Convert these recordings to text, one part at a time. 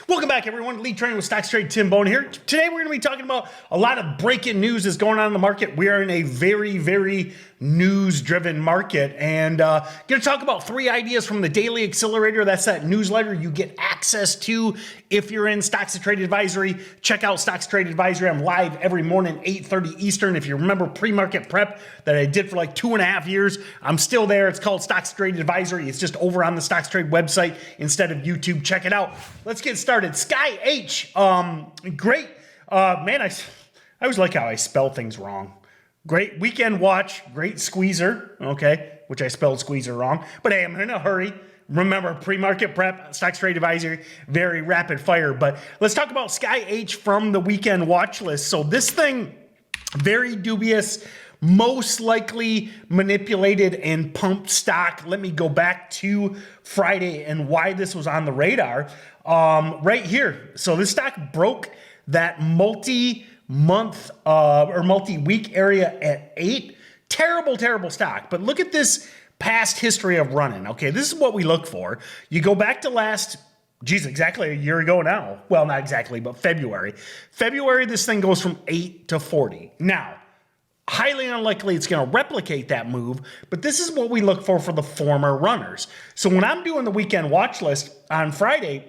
Welcome back, everyone. Lead Trainer with StocksToTrade, Tim Bohen here. Today, we're going to be talking about a lot of breaking news that's going on in the market. We are in a very news-driven market, and going to talk about 3 ideas from the Daily Accelerator. That's that newsletter you get access to if you're in StocksToTrade Advisory. Check out StocksToTrade Advisory. I'm live every morning, 8:30 Eastern. If you remember pre-market prep that I did for like 2.5 years, I'm still there. It's called StocksToTrade Advisory. It's just over on the StocksToTrade website instead of YouTube. Check it out. Let's get started. SKYH, great. Man, I always like how I spell things wrong. Great weekend watch, great squeezer, okay, which I spelled squeezer wrong, but hey, I'm in a hurry. Remember, pre-market prep, StocksToTrade Advisory, very rapid fire. But let's talk about SKYH from the weekend watch list. So this thing, very dubious, most likely manipulated and pumped stock. Let me go back to Friday and why this was on the radar. Right here. So this stock broke that multi-month or multi-week area at 8. Terrible stock. But look at this past history of running. Okay, this is what we look for. You go back to exactly a year ago now. Well, not exactly, but February. February, this thing goes from 8 to 40. Now, highly unlikely it's going to replicate that move, but this is what we look for the former runners. So when I'm doing the weekend watch list on Friday,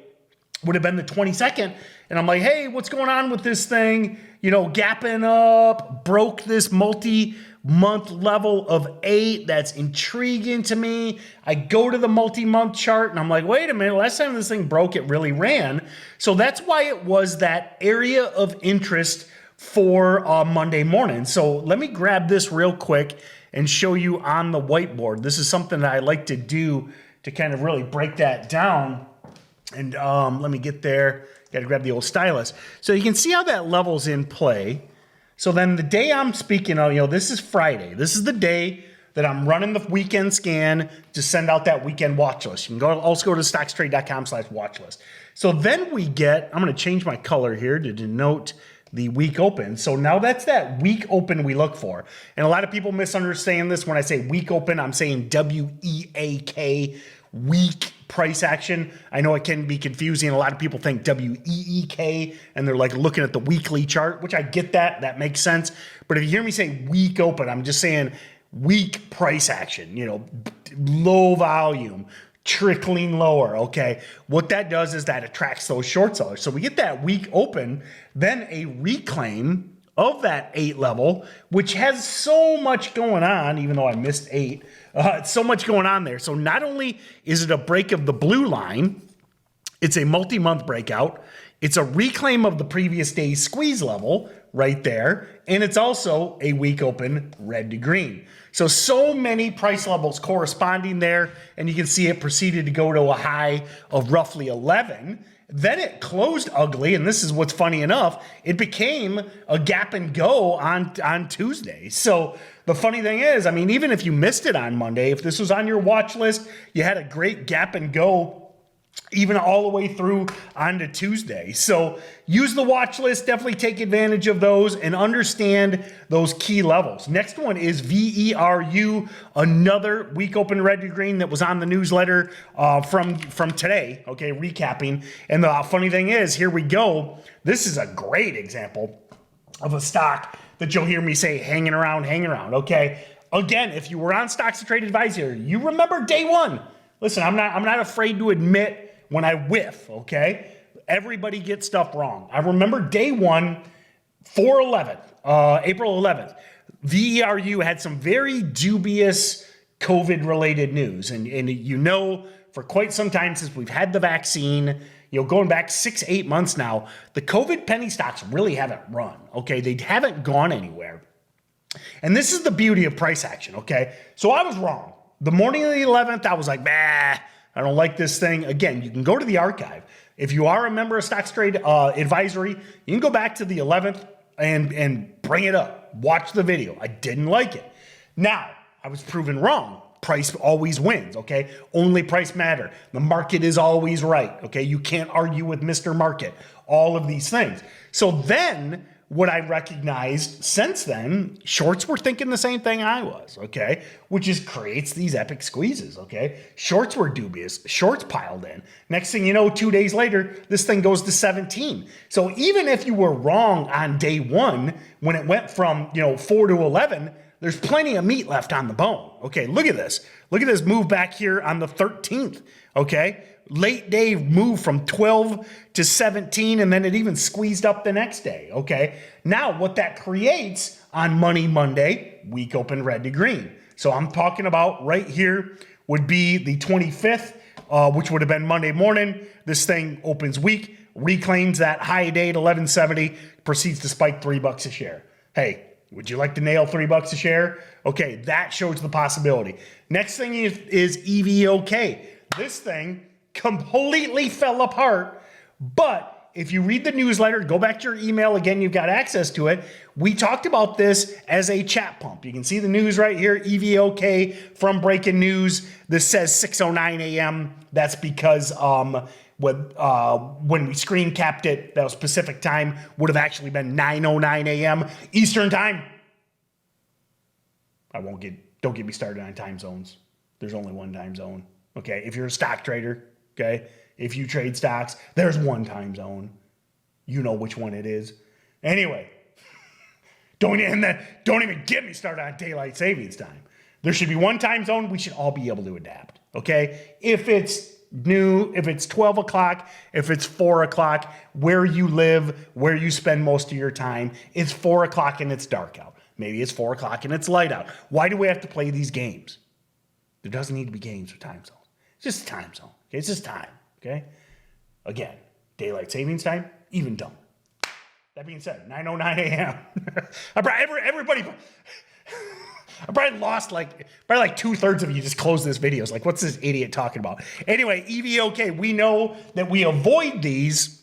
would have been the 22nd, and I'm like, hey, what's going on with this thing? You know, gapping up, broke this multi-month level of 8. That's intriguing to me. I go to the multi-month chart, and I'm like, wait a minute, last time this thing broke, it really ran. So that's why it was that area of interest for Monday morning. So let me grab this real quick and show you on the whiteboard. This is something that I like to do to kind of really break that down. And let me get there. Got to grab the old stylus. So you can see how that level's in play. So then the day I'm speaking of, this is Friday. This is the day that I'm running the weekend scan to send out that weekend watch list. You can also go to stockstrade.com/watchlist. So then I'm going to change my color here to denote the week open. So now that's that week open we look for. And a lot of people misunderstand this. When I say week open, I'm saying W-E-A-K, week price action. I know it can be confusing. A lot of people think W-E-E-K and they're like looking at the weekly chart, which I get that. That makes sense. But if you hear me say week open, I'm just saying week price action, low volume, trickling lower, okay? What that does is that attracts those short sellers. So we get that week open, then a reclaim of that 8 level, which has so much going on, even though I missed 8, so much going on there. So not only is it a break of the blue line, it's a multi-month breakout, it's a reclaim of the previous day's squeeze level right there, and it's also a week open red to green. So many price levels corresponding there, and you can see it proceeded to go to a high of roughly 11. Then it closed ugly, and this is what's funny enough, it became a gap and go on Tuesday. So the funny thing is, I mean, even if you missed it on Monday, if this was on your watch list, you had a great gap and go even all the way through onto Tuesday. So use the watch list, definitely take advantage of those and understand those key levels. Next one is VERU, another week open red to green that was on the newsletter from today, okay, recapping. And the funny thing is, here we go. This is a great example of a stock that you'll hear me say hanging around, okay? Again, if you were on StocksToTrade Advisory, you remember day one. Listen, I'm not afraid to admit when I whiff, okay? Everybody gets stuff wrong. I remember day one, April 11th. VERU had some very dubious COVID-related news. And for quite some time since we've had the vaccine, going back 6-8 months now, the COVID penny stocks really haven't run, okay? They haven't gone anywhere. And this is the beauty of price action, okay? So I was wrong. The morning of the 11th, I was like, bah, I don't like this thing. Again, you can go to the archive. If you are a member of StocksTrade Advisory, you can go back to the 11th and bring it up. Watch the video. I didn't like it. Now, I was proven wrong. Price always wins, okay? Only price matter. The market is always right, okay? You can't argue with Mr. Market. All of these things. So then what I recognized since then, shorts were thinking the same thing I was, okay? Which is creates these epic squeezes, okay? Shorts were dubious. Shorts piled in. Next thing you know, 2 days later, this thing goes to 17. So even if you were wrong on day one, when it went from, 4 to 11, there's plenty of meat left on the bone. Okay, look at this. Look at this move back here on the 13th, okay? Late day move from 12 to 17, and then it even squeezed up the next day, okay? Now, what that creates on Money Monday, week open red to green. So I'm talking about right here would be the 25th, which would have been Monday morning. This thing opens week, reclaims that high day at 1170, proceeds to spike $3 a share. Hey, would you like to nail $3 a share? Okay, that shows the possibility. Next thing is EVOK. This thing completely fell apart, but if you read the newsletter, go back to your email again, you've got access to it. We talked about this as a chat pump. You can see the news right here, EVOK from Breaking News. This says 6:09 a.m. That's because when we screen capped it, that was Pacific time, would have actually been 9:09 a.m. Eastern time. Don't get me started on time zones. There's only one time zone. Okay, if you're a stock trader, okay, if you trade stocks, there's one time zone. You know which one it is. Anyway, don't even get me started on daylight savings time. There should be one time zone. We should all be able to adapt. Okay, if it's noon, if it's 12 o'clock, if it's 4 o'clock, where you live, where you spend most of your time, it's 4 o'clock and it's dark out. Maybe it's 4 o'clock and it's light out. Why do we have to play these games? There doesn't need to be games with time zones. It's just a time zone. Okay, it's just time. Okay. Again, daylight savings time, even dumber. That being said, 9:09 a.m. Everybody. I probably lost like 2/3 of you just closed this video. It's like, what's this idiot talking about? Anyway, EVOK, we know that we avoid these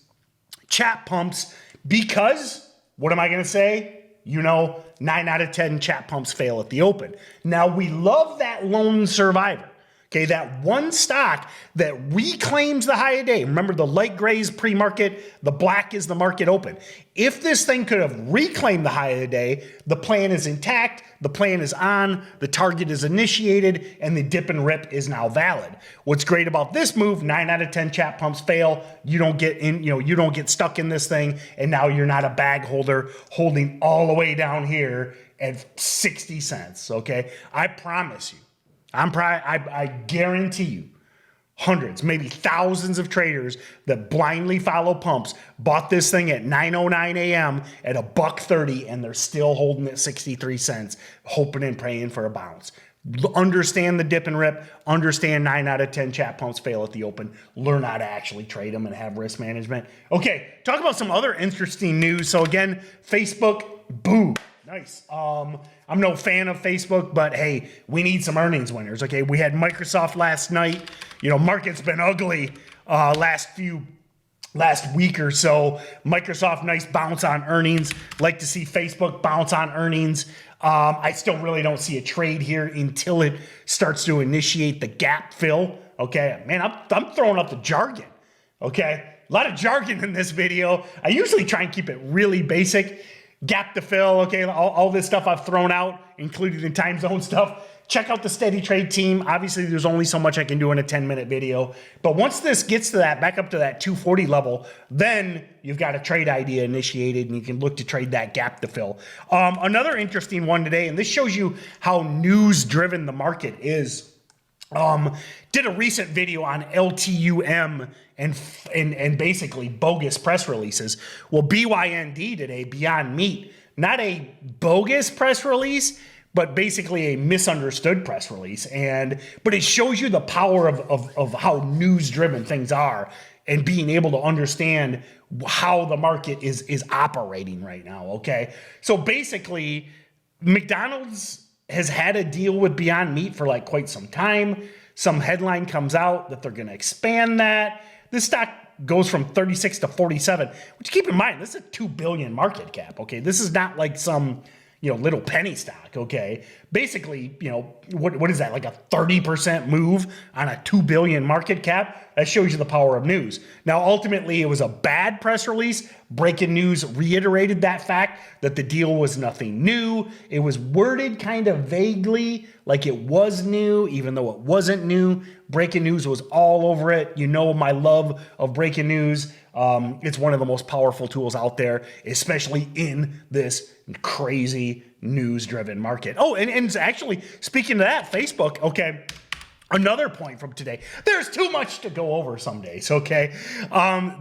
chat pumps because, what am I going to say? 9 out of 10 chat pumps fail at the open. Now, we love that lone survivor. Okay, that one stock that reclaims the high of day. Remember, the light gray is pre-market, the black is the market open. If this thing could have reclaimed the high of the day, the plan is intact, the plan is on, the target is initiated, and the dip and rip is now valid. What's great about this move, 9 out of 10 chat pumps fail. You don't get in, you don't get stuck in this thing, and now you're not a bag holder holding all the way down here at 60 cents. Okay, I promise you. I guarantee you, hundreds, maybe thousands of traders that blindly follow pumps bought this thing at 9:09 a.m. at $1.30, and they're still holding it 63 cents, hoping and praying for a bounce. Understand the dip and rip. Understand 9 out of 10 chat pumps fail at the open. Learn how to actually trade them and have risk management. Okay, talk about some other interesting news. So again, Facebook, boo. Nice. I'm no fan of Facebook, but hey, we need some earnings winners. Okay, we had Microsoft last night. Market's been ugly last week or so. Microsoft, nice bounce on earnings. Like to see Facebook bounce on earnings. I still really don't see a trade here until it starts to initiate the gap fill. Okay, man, I'm throwing up the jargon. Okay, a lot of jargon in this video. I usually try and keep it really basic. Gap to fill, okay, all this stuff I've thrown out, including the time zone stuff. Check out the Steady Trade team. Obviously, there's only so much I can do in a 10-minute video. But once this gets to that, back up to that 240 level, then you've got a trade idea initiated, and you can look to trade that gap to fill. Another interesting one today, and this shows you how news-driven the market is. Did a recent video on LTUM and basically bogus press releases. Well, BYND today, Beyond Meat, not a bogus press release, but basically a misunderstood press release. But it shows you the power of how news-driven things are and being able to understand how the market is operating right now, okay? So basically, McDonald's has had a deal with Beyond Meat for like quite some time. Some headline comes out that they're going to expand that. This stock goes from 36 to 47, which keep in mind, this is a $2 billion market cap, okay? This is not like some, little penny stock, okay? Basically, what is that, like a 30% move on a $2 billion market cap? That shows you the power of news. Now, ultimately, it was a bad press release. Breaking News reiterated that fact that the deal was nothing new. It was worded kind of vaguely like it was new, even though it wasn't new. Breaking News was all over it. You know my love of breaking news. It's one of the most powerful tools out there, especially in this crazy news-driven market. Oh, and actually, speaking of that, Facebook, okay, another point from today. There's too much to go over some days, okay?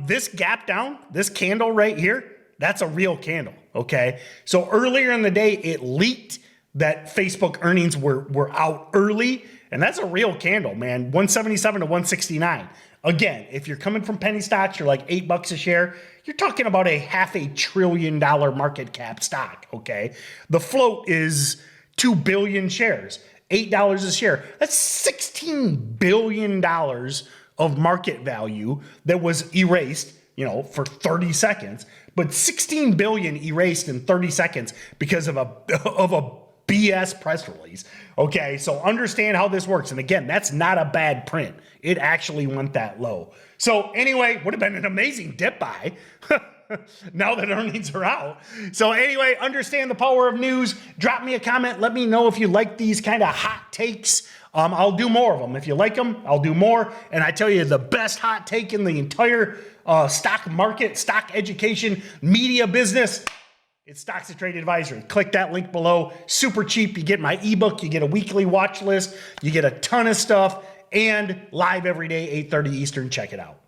This gap down, this candle right here, that's a real candle, okay? So earlier in the day, it leaked that Facebook earnings were out early, and that's a real candle, man. 177 to 169. Again, if you're coming from penny stocks, you're like $8 a share. You're talking about a $500 billion market cap stock, okay? The float is 2 billion shares, $8 a share. That's $16 billion of market value that was erased, for 30 seconds. But 16 billion erased in 30 seconds because of a BS press release. Okay, so understand how this works. And again, that's not a bad print. It actually went that low. So anyway, would have been an amazing dip buy now that earnings are out. So anyway, understand the power of news. Drop me a comment. Let me know if you like these kind of hot takes. I'll do more of them. If you like them, I'll do more. And I tell you, the best hot take in the entire stock market, stock education, media business, it's StocksToTrade Advisory. Click that link below. Super cheap. You get my ebook. You get a weekly watch list. You get a ton of stuff. And live every day, 8:30 Eastern. Check it out.